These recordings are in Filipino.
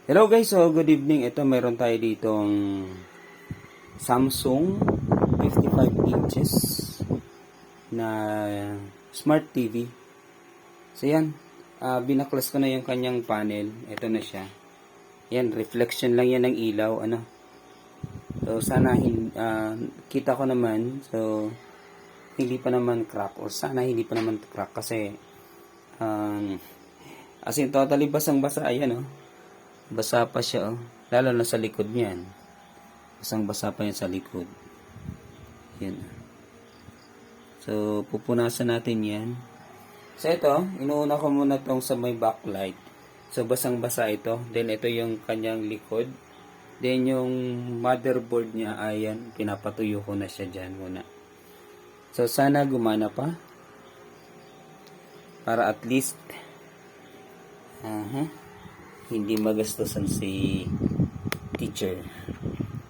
Hello guys, so good evening. Ito meron tayo ditong Samsung 55 inches na Smart TV. So yan, binaklas ko na yung kanyang panel. Ito na siya. Yan, reflection lang yan ng ilaw. So sana kita ko naman. So hindi pa naman crack, or sana hindi pa naman crack kasi as in totally basang-basa. Ayan basa pa siya lalo na sa likod niyan. Basang-basa pa yan sa likod. Yan. So pupunasan natin yan. So ito, inuuna ko muna tong sa may backlight. So basang-basa ito. Then ito yung kanyang likod. Then yung motherboard niya, ayan, pinapatuyo ko na siya dyan muna. So sana gumana pa. Para at least hindi magastusan si teacher.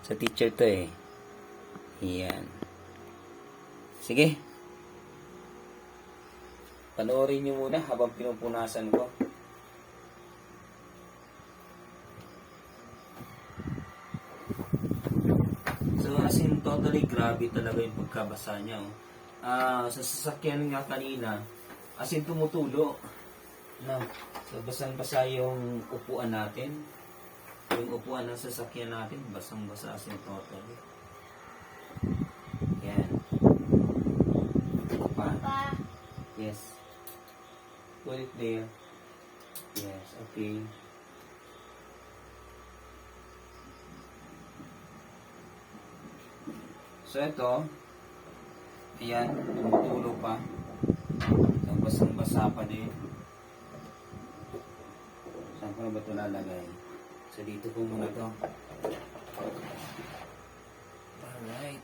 Sa teacher to Yan. Sige. Panoorin nyo muna habang pinupunasan ko. So as in totally grabe talaga yung pagkabasa niya. Sa sasakyan nga kanina, as in tumutulo. So basang-basa yung upuan natin. Yung upuan ng sasakyan natin, basang-basa as in totally. Yan. Pa. Yes. Put it there. Yes, okay. So ito, ayan, tumutulo pa. So basang-basa pa din. Saan ko na ba ito lalagay? So dito ko muna ito. Alright.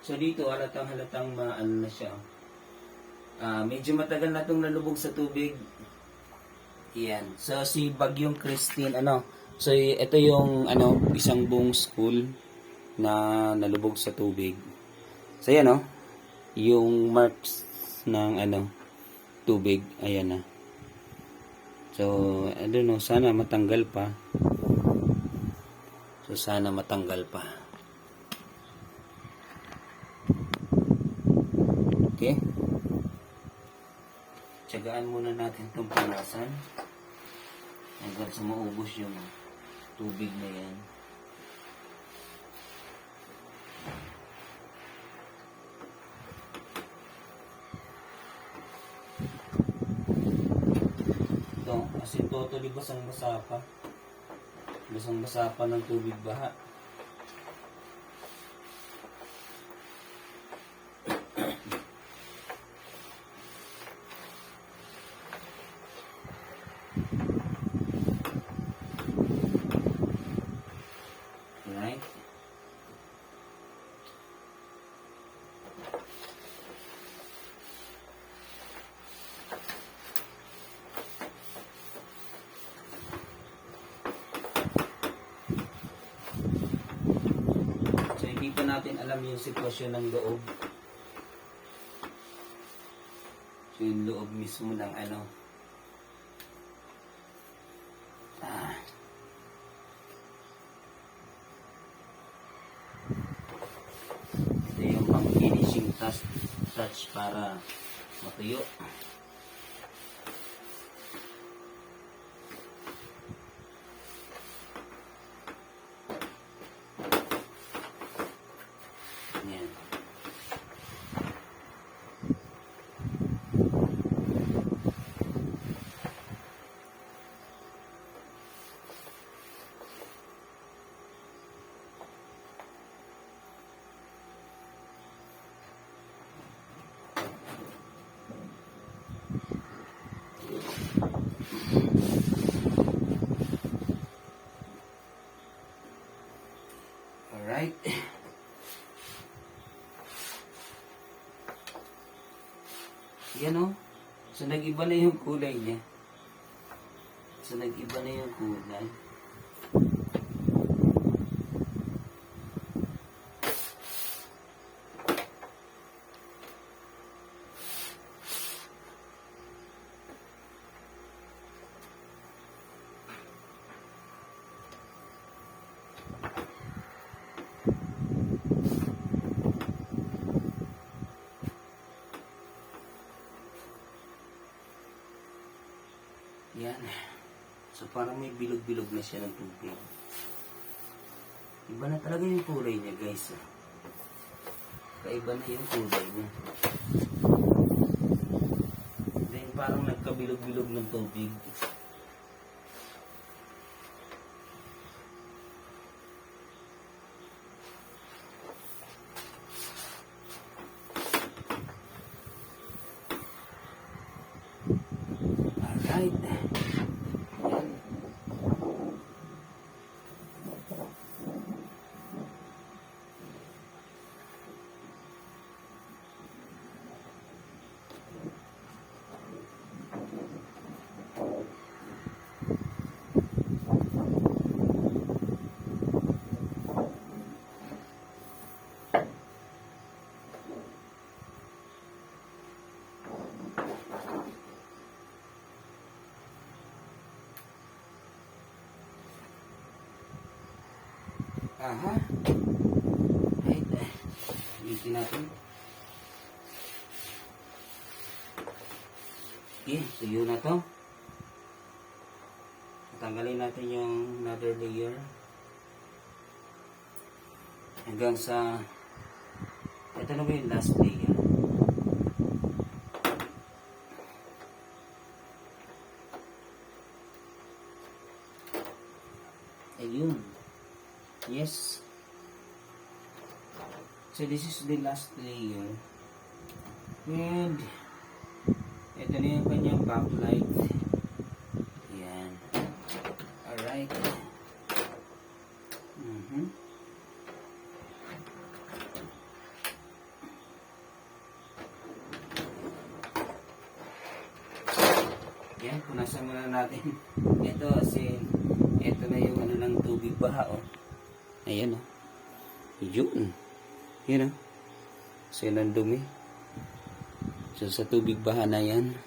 So dito halatang maano na siya. Medyo matagal na itong nalubog sa tubig. Yan. So si Bagyong Christine So ito yung isang buong school na nalubog sa tubig. So yan yung marks ng tubig, ayan na. So I don't know, sana matanggal pa. So sana matanggal pa. Okay. Tiyagaan muna natin itong punasan hanggang sa maubos yung tubig na yan. Ito, as in totally basang-basa pa. Basang-basa pa ng tubig baha. Right? So hindi pa natin alam yung sitwasyon ng loob. So yung loob mismo ng ito yung pang finishing touch para matuyo. Yan. Yan o. So, nag-iba na yung kulay niya. So, nag-iba na yung kulay. Yan. So, parang may bilog-bilog na siya ng tubig. Iba na talaga yung kulay niya, guys. Kaiba na yung kulay niya. Then, parang nagkabilog-bilog ng tubig. Alright. Yan. Aha. Right. Ulitin natin. Okay, so yun na to. Tanggalin natin yung another layer. Hanggang sa ito na ba yung last layer. Ayun. Yes. So this is the last layer. And ito na yung kanyang backlight. Yan. Alright. Yan, punasan muna natin. Ito kasi ito na yung ano ng tubig baha, oh. Ayan, oh. Yun. Yun, oh. So, yun ang dumi. So, sa tubig baha na yan.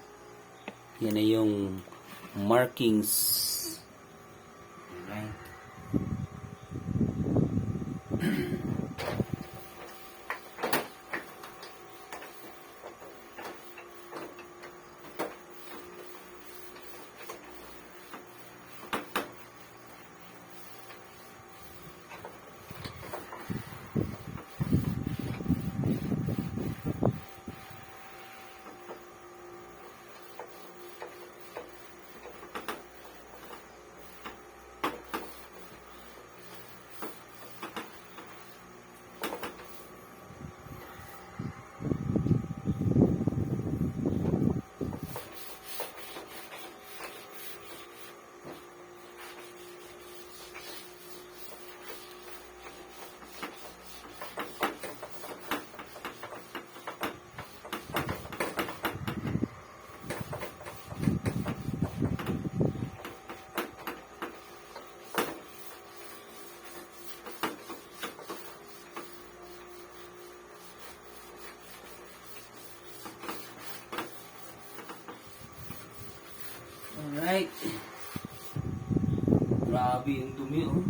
Yan na yung markings. Alright. Alright. Grabe yung dumi, oh.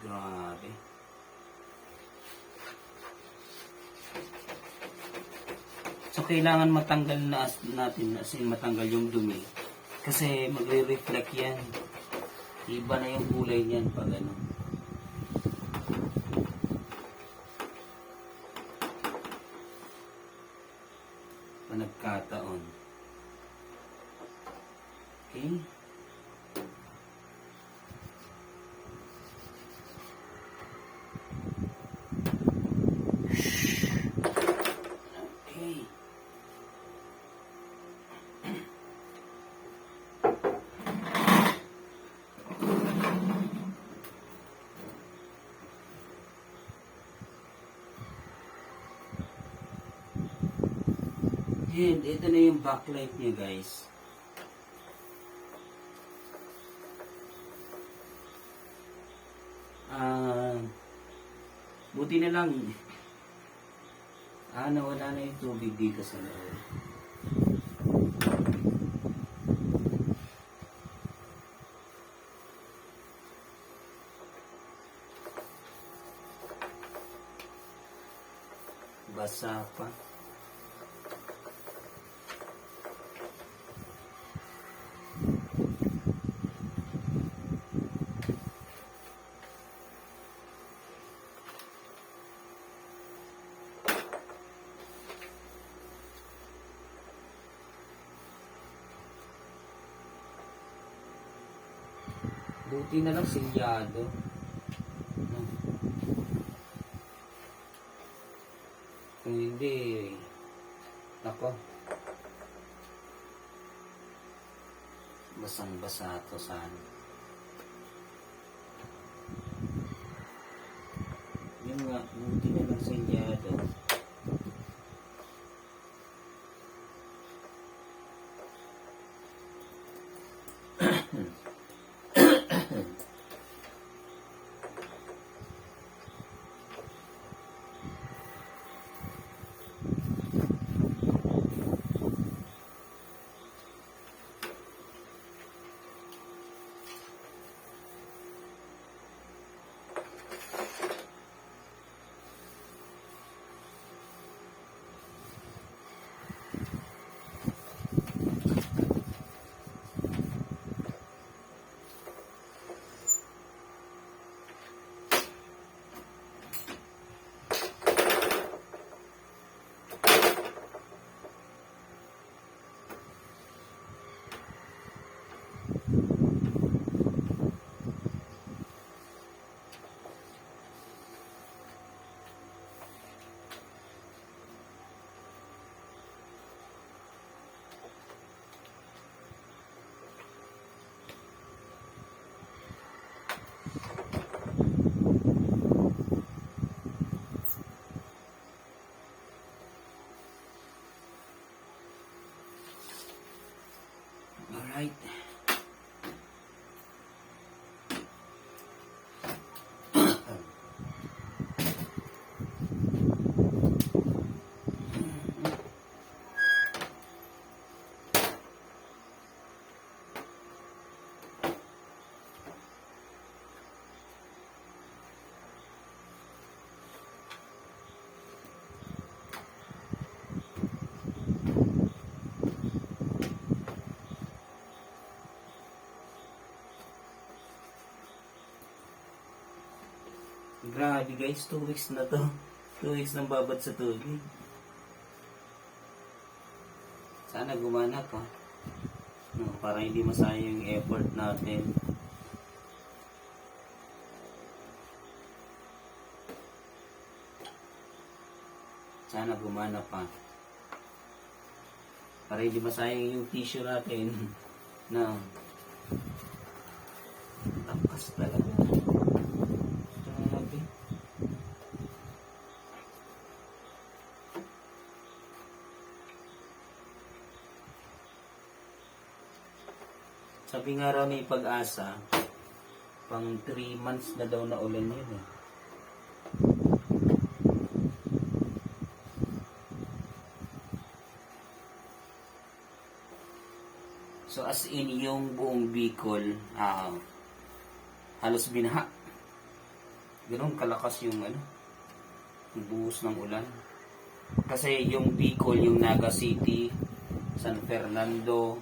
Grabe. So, kailangan matanggal na natin, as in matanggal yung dumi. Kasi magre-reflect yan. Iba na yung kulay niyan pag ano. Pag nagkataon. Okay. Okay. And ito na yung backlight niya, guys. Buti na lang nawala na yung tubig dito sa loob. Basa pa. Buti na lang silyado. No? Kung hindi, nako, basang-basa to sana. Yun nga, buti na lang silyado. Alright. Grabe guys, 2 weeks na to. 2 weeks nang babad sa tubig. Sana gumana pa. No, para hindi masayang yung effort natin. Sana gumana pa. Para hindi masayang yung tissue natin. No. Tapas talaga. Sabi nga raw ni Pag-asa, pang 3 months na daw na ulan yun eh. So as in, yung buong Bicol, halos binaha. Ganoon kalakas yung yung buhos ng ulan. Kasi yung Bicol, yung Naga City, San Fernando,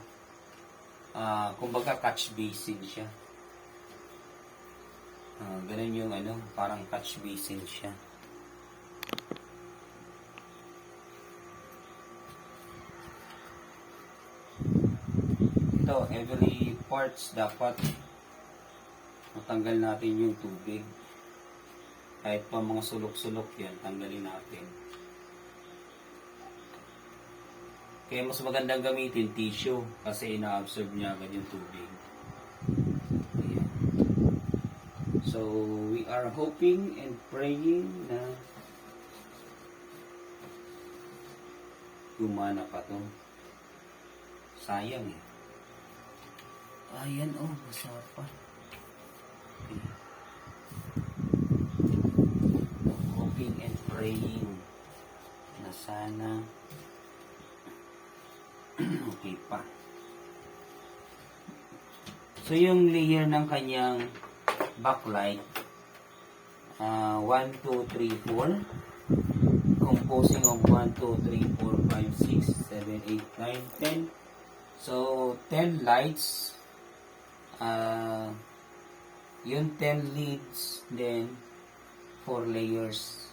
kumbaga catch basin siya. Ganun yung parang catch basin siya. Ito, every parts dapat matanggal natin yung tubig. Kahit pa mga sulok-sulok yan, tanggalin natin. Kaya mas magandang gamitin tissue kasi ina-absorb niya agad yung tubig. Ayan. So, we are hoping and praying na gumana pa to. Sayang eh. Ayan oh, basa pa. Okay. Hoping and praying na sana okay pa. So yung layer ng kanyang backlight, 1, 2, 3, 4, composing of 1, 2, 3, 4, 5, 6, 7, 8, 9, 10. So 10 lights, yung 10 leads, then 4 layers.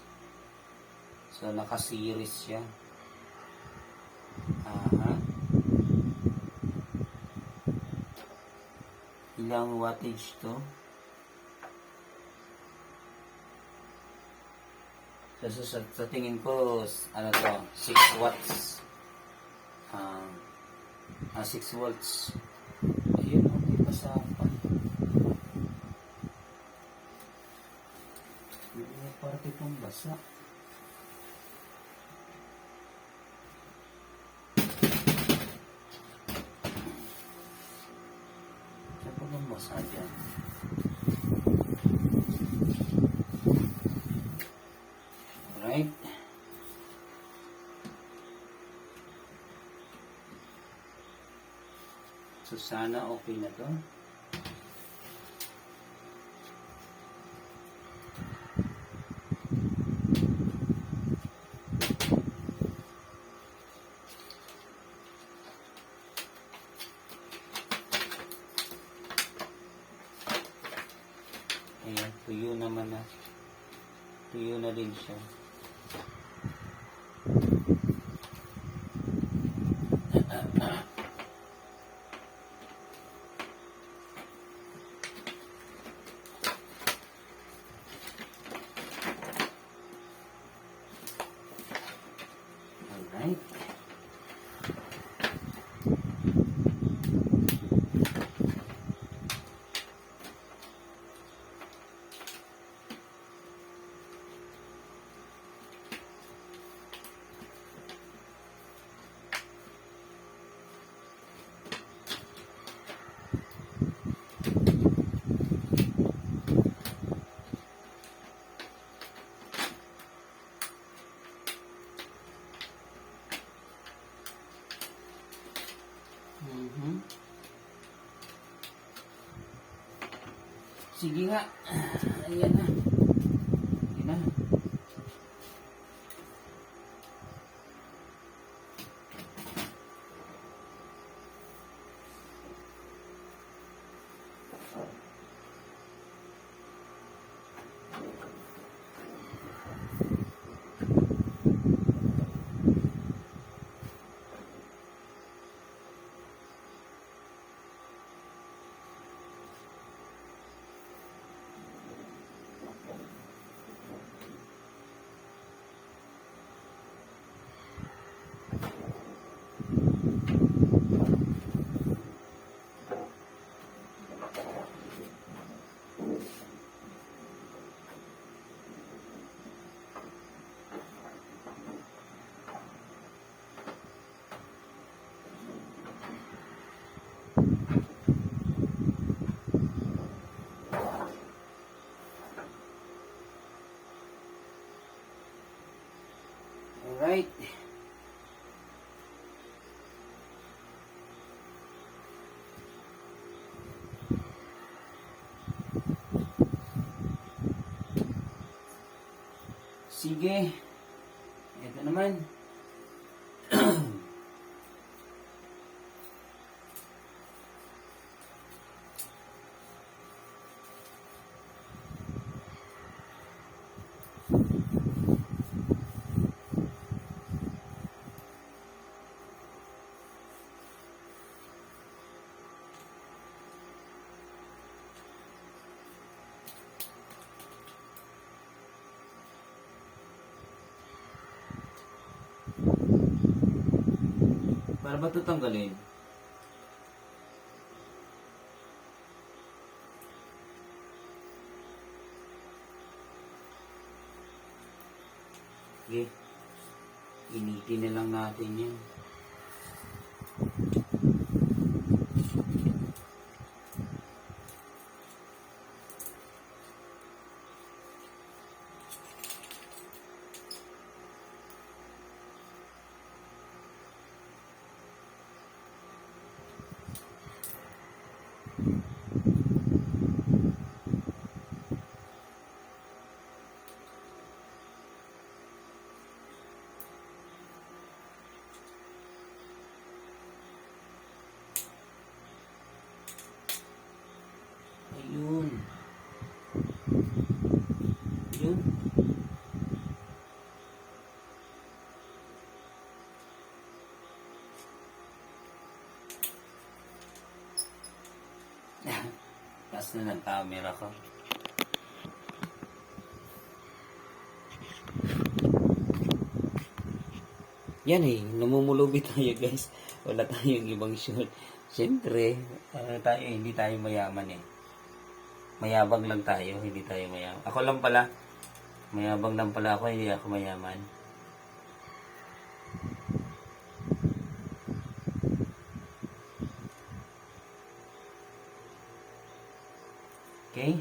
So naka-series siya. Ilang wattage to? So, sa tingin ko, ano to, 6 watts. 6 volts. Ayun, okay, basa pa. May parte pang basa. Saan pa bang basa dyan? Alright. So, sana okay na to. Ayan, tuyo naman na. Tuyo na din siya. Alright. Sige nga. Ayan na. Ayan na. Alright. Sige. Ito naman. Para ba ito tanggalin? Okay. Initin na lang natin yan. Ayun. Ayun. Taas na ng camera ko. Yan eh, namumulubi tayo guys. Wala tayong ibang shoot. Siyempre, hindi tayo mayaman eh. Mayabang lang tayo, hindi tayo mayaman. Ako lang pala, mayabang lang pala ako, hindi ako mayaman. Okay?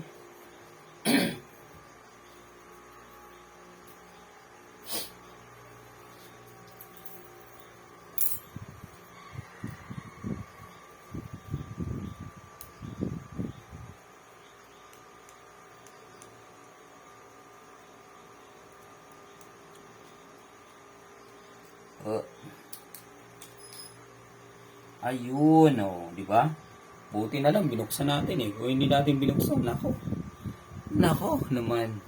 Oh. Ayun, oh, di ba? Buti na lang binuksan natin eh. Kung hindi natin binuksan, nako. Nako naman.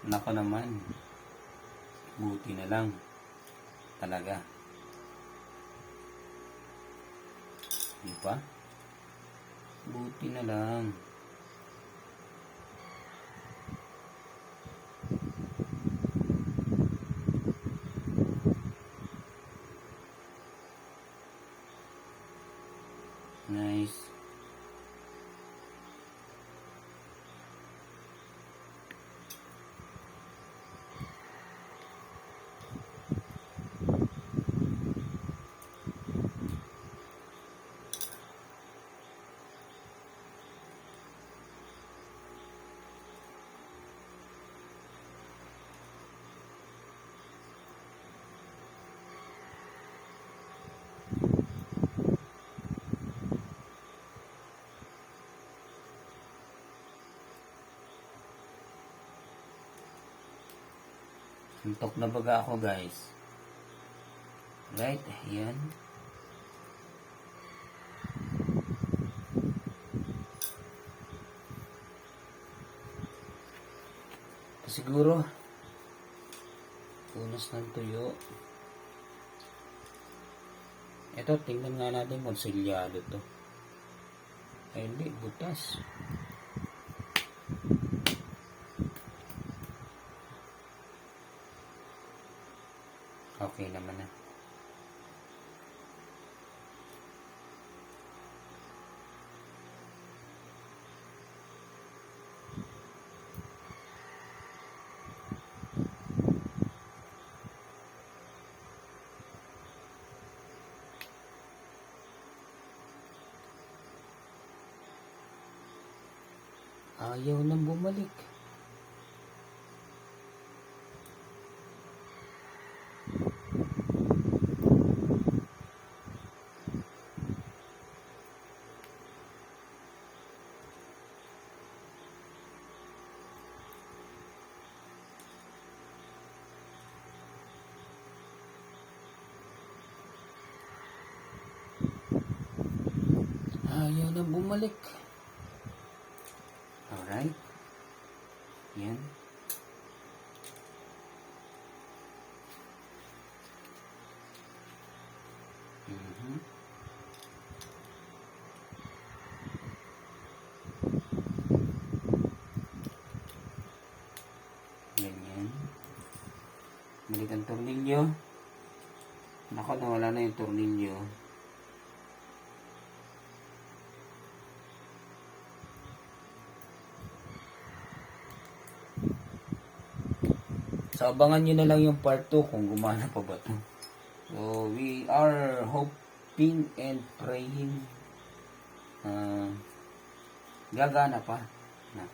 Nako naman. Buti na lang. Talaga. Di ba? Buti na lang. Nice. Antok na baga ako guys. Right, ayan. Siguro punas ng tuyo. Ito, tingnan nga natin kung selyado to. Ay hindi, butas. Okay naman na. Ayaw nang bumalik. Ayaw nang bumalik. Alright. Yan. Ganyan. Balik ang tornilyo. Nako, nawala na yung tornilyo. So, abangan nyo na lang yung part 2 kung gumana pa ba to. So, we are hoping and praying gagana pa. Na,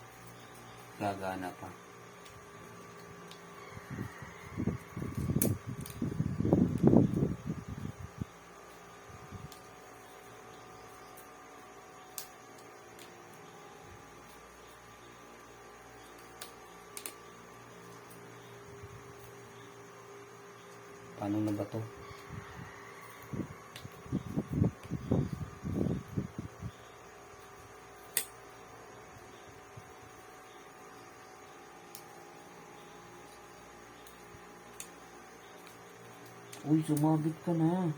gagana pa. Paano na ba to? Uy, sumabit ka na.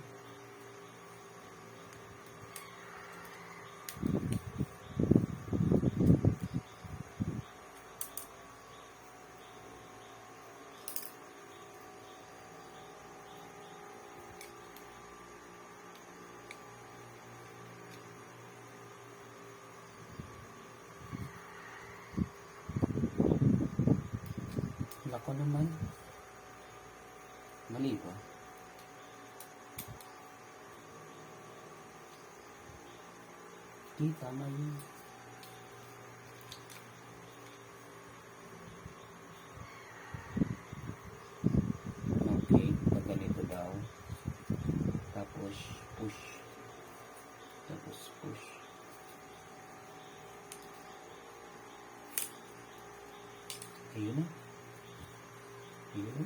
Lako naman. Mali ba? Di, tama yun. Okay, pag ganito daw. Tapos, push. Tapos, push. Ayun na. Ayun.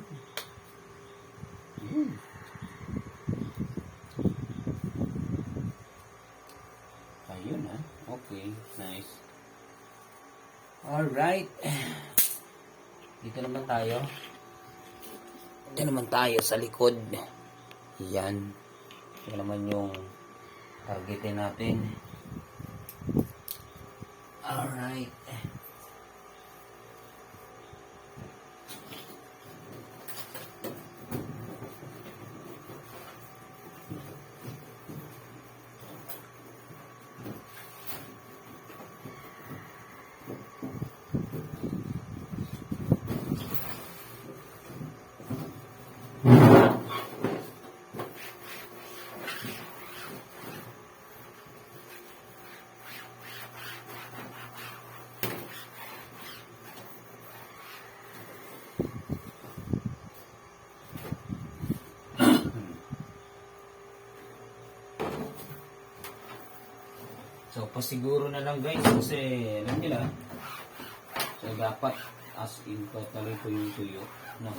Ayun. Ayun na. Okay, nice. Alright. Dito naman tayo. Dito naman tayo sa likod. Yan. Yan naman yung targetin natin. Alright. So, pasiguro na lang guys kasi alam nila. So, dapat as in totally po yung tuyo. No?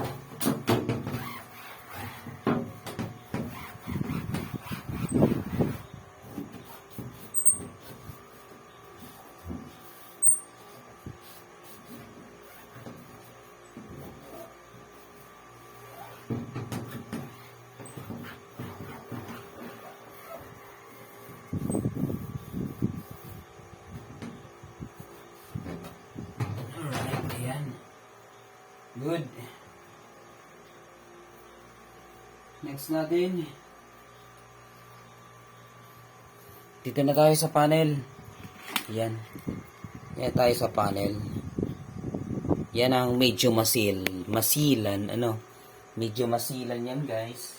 Good. Next natin. Dito na tayo sa panel. Yan. Yan tayo sa panel. Yan ang medyo masilan. Ano? Medyo masilan yan guys.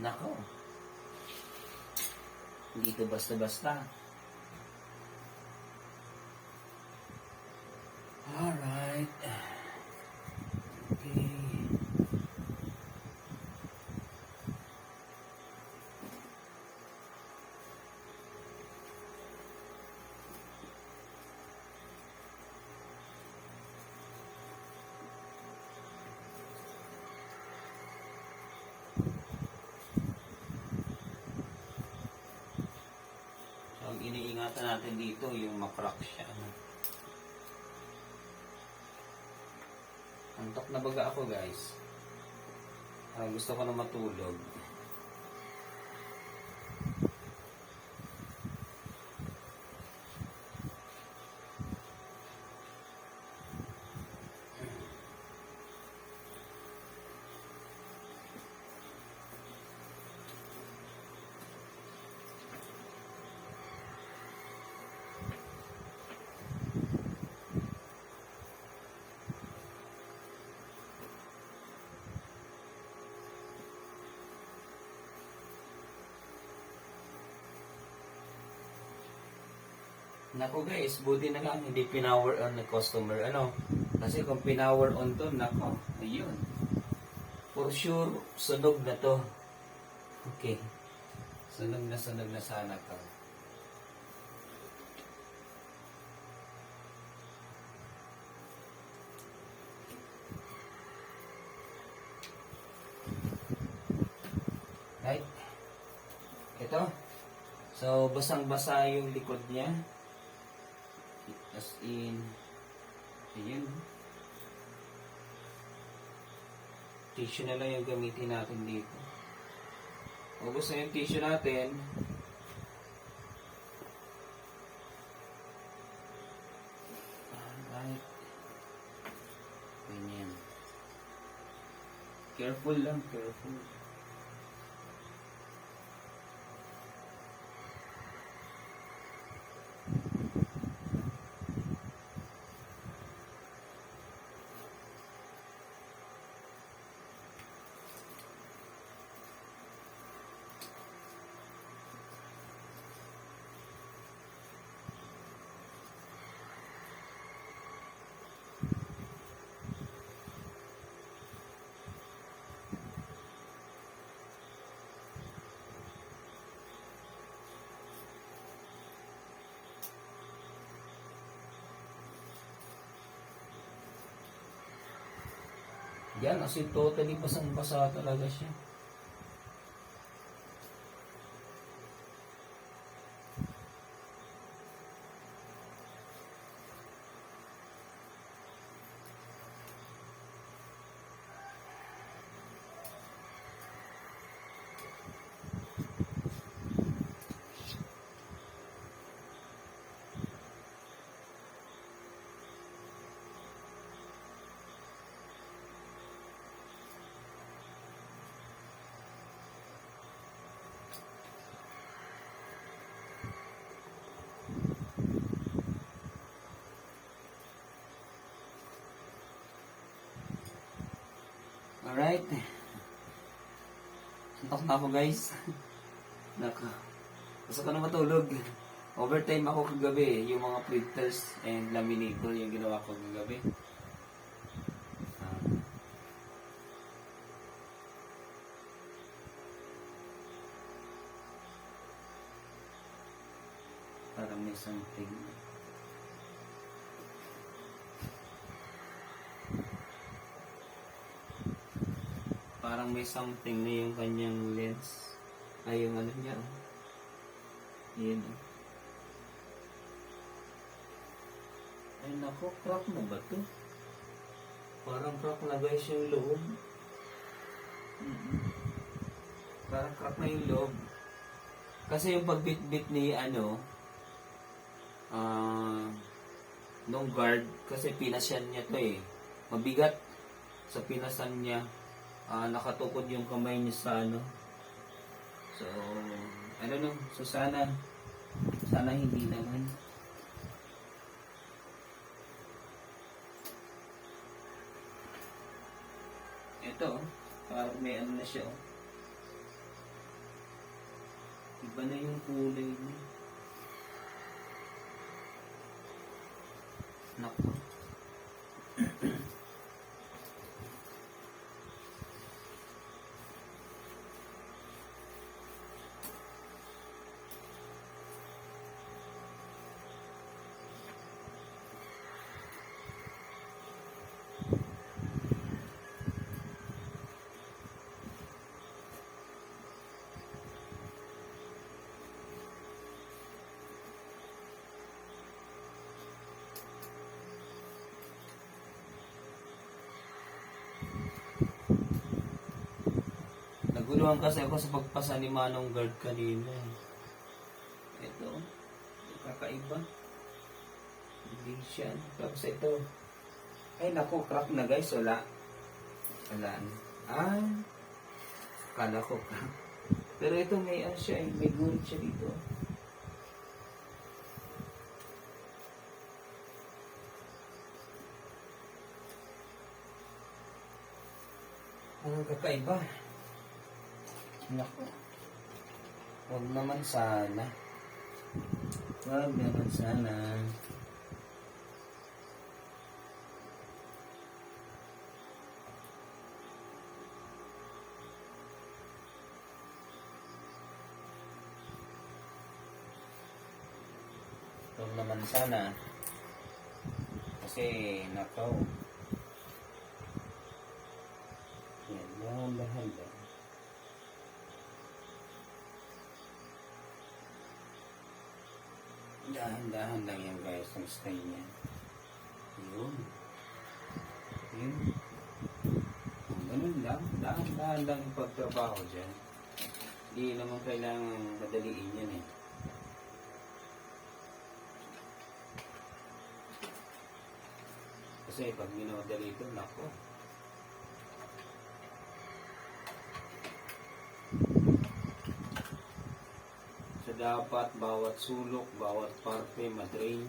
Nako. Dito basta-basta. Alright. Okay. So, ang iniingatan natin dito yung makrack siya. Antok na baga ako guys. Gusto ko na matulog. Nako guys, buti na lang hindi pinower on ng customer. Ano? Kasi kung pinower on to, nako, ayun. For sure, sunog na to. Okay. Sunog na sana to. Right? Ito. So, basang-basa yung likod niya. As in, ayun. Tissue na lang yung gamitin natin dito. Ubos na yung tissue natin. Alright. Ganyan. Careful lang, careful. Yan, kasi totally basang-basa talaga siya. Alright. Suntok na ako guys. Naka. Gusto ko na matulog. Overtime ako kagabi. Yung mga printers and laminator yung ginawa ko kagabi. Parang may something. Parang may something na yung kanyang lens. Ay, yung ano niya. Yan. Ay, nako, crack na ba to? Parang crack na guys yung loob. Parang crack na yung loob. Kasi yung pagbit-bit ni nung guard, kasi pinasyan niya to eh. Mabigat sa pinasan niya. Nakatukod yung kamay niya sa So, so sana hindi naman. Ito, parang may na siya. Iba na yung kulay niya. Naku. Naguluhan kasi ako sa pagpasa ni Manong guard kanina. Ito, kakaiba. Hindi siya. Tapos ito. Ay naku, crack na guys. Wala. Kala ko crack. Pero ito may siya. May gulit siya dito. Ang kakaiba. Naku. Huwag naman sana. Wag naman sana. Wag naman sana. Kasi, nakaw. Yan, dahan-dahan lang. Dahan-dahan lang yan guys, ang style niya. Yun. Yun. Ganun lang. Dahan-dahan lang yung pagtrabaho dyan. Hindi naman kailangan madaliin yan eh. Kasi pag minamadali ito, nako. So dapat bawat sulok, bawat parte madrain.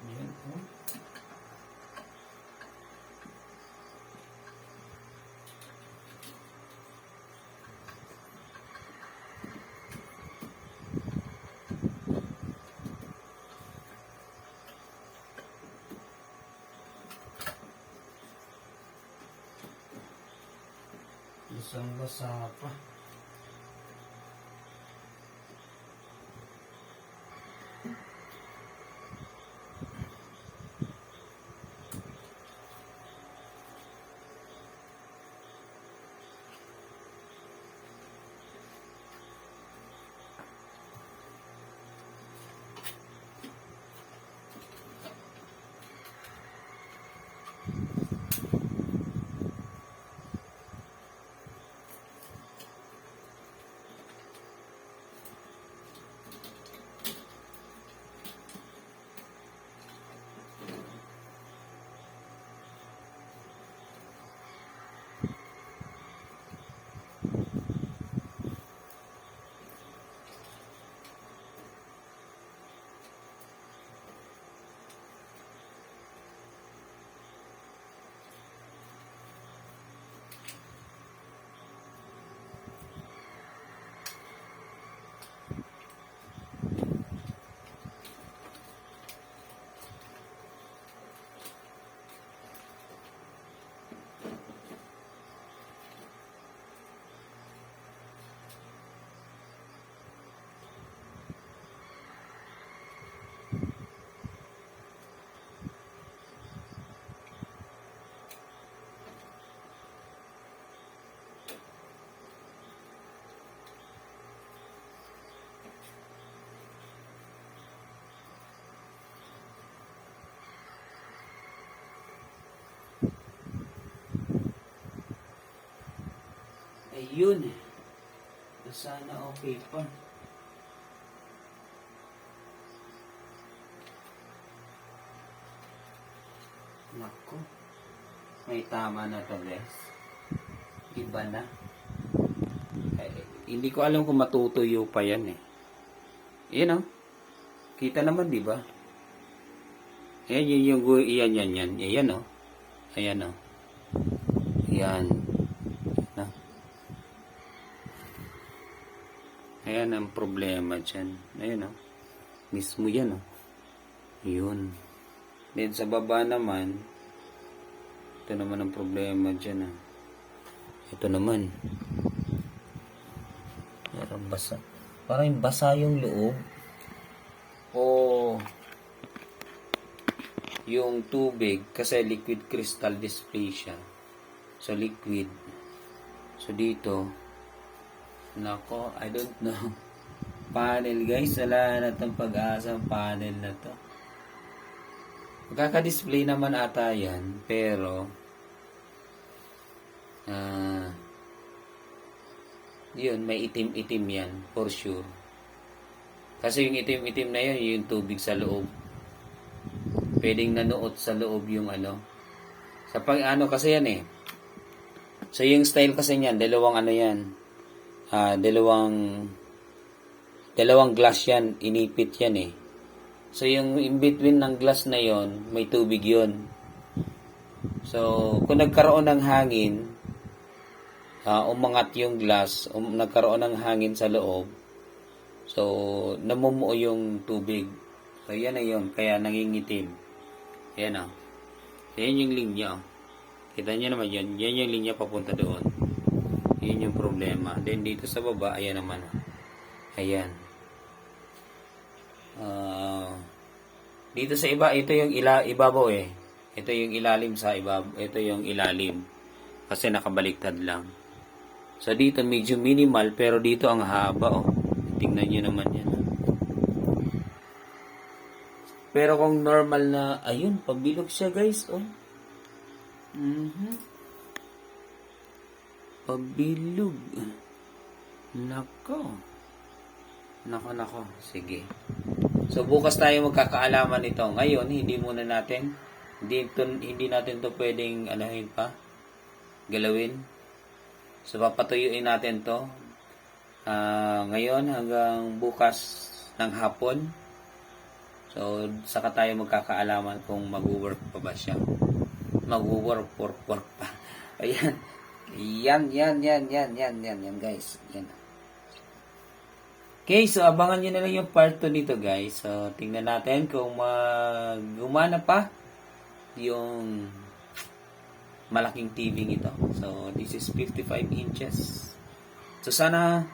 Yan po. Basang-basa pa. Ayun. Sana okay pa. Nako. May tama na to guys. Iba na. Hindi ko alam kung matutuyo pa yan eh. Yan oh. Kita naman di ba? Ayan yung yan. Ayan oh. Ayan oh. Ayan. Ayan ang problema dyan. Ayan o. Mismo yan o. Yun. Then sa baba naman, ito naman ang problema dyan o. Ito naman. Parang basa. Parang basa yung loob. O yung tubig, kasi liquid crystal display siya. So liquid. So dito, nako, I don't know. Panel guys, wala na itong pag-asa panel na to. Magkaka-display naman ata yan, pero yun, may itim-itim yan, for sure. Kasi yung itim-itim na yun, yung tubig sa loob. Pwedeng nanuot sa loob yung ano. Sa pag ano kasi yan eh. So yung style kasi niyan, dalawang ano yan. dalawang glass yan, inipit yan eh. So, yung in between ng glass na yon may tubig yon. So, kung nagkaroon ng hangin, umangat yung glass, nagkaroon ng hangin sa loob, so, namumuo yung tubig. So, yan na yun, kaya nangingitim. Ayan o. Yan yung linya. Kita nyo naman yan. Yan yung linya papunta doon. Yun yung problema. Then dito sa baba, ayan naman. Ayan. Dito sa iba, ito yung ibabaw eh. Ito yung ilalim sa ibabaw. Ito yung ilalim. Kasi nakabaliktad lang. So dito medyo minimal, pero dito ang haba oh. Tingnan nyo naman yan. Pero kung normal na, ayun, pabilog siya guys, oh. Pabilog. Nako. Nako. Sige. So, bukas tayo magkakaalaman nito. Ngayon, hindi natin to pwedeng, galawin. So, papatuyuin natin to. Ngayon, hanggang bukas ng hapon. So, saka tayo magkakaalaman kung mag-work pa ba siya. Mag-work pa. Ayan. Yan, guys. Yan. Okay, so abangan nyo na lang yung part 2 nito, guys. So, tingnan natin kung gumana pa yung malaking TV nito. So, this is 55 inches. So, sana,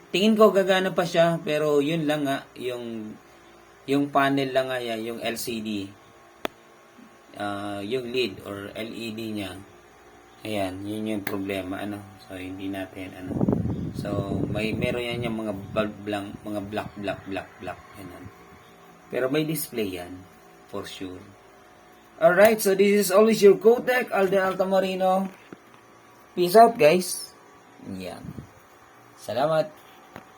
tingin ko gagana pa siya, pero yun lang nga, yung panel lang nga yan, yung LCD, yung LED or LED niya, ayan, yun yung problema, so hindi natin, so meron yan yung mga bulb lang, mga black, yan. Pero may display yan, for sure. Alright, so this is always your Kotek, Alden Altamarino. Peace out, guys. Yan. Salamat.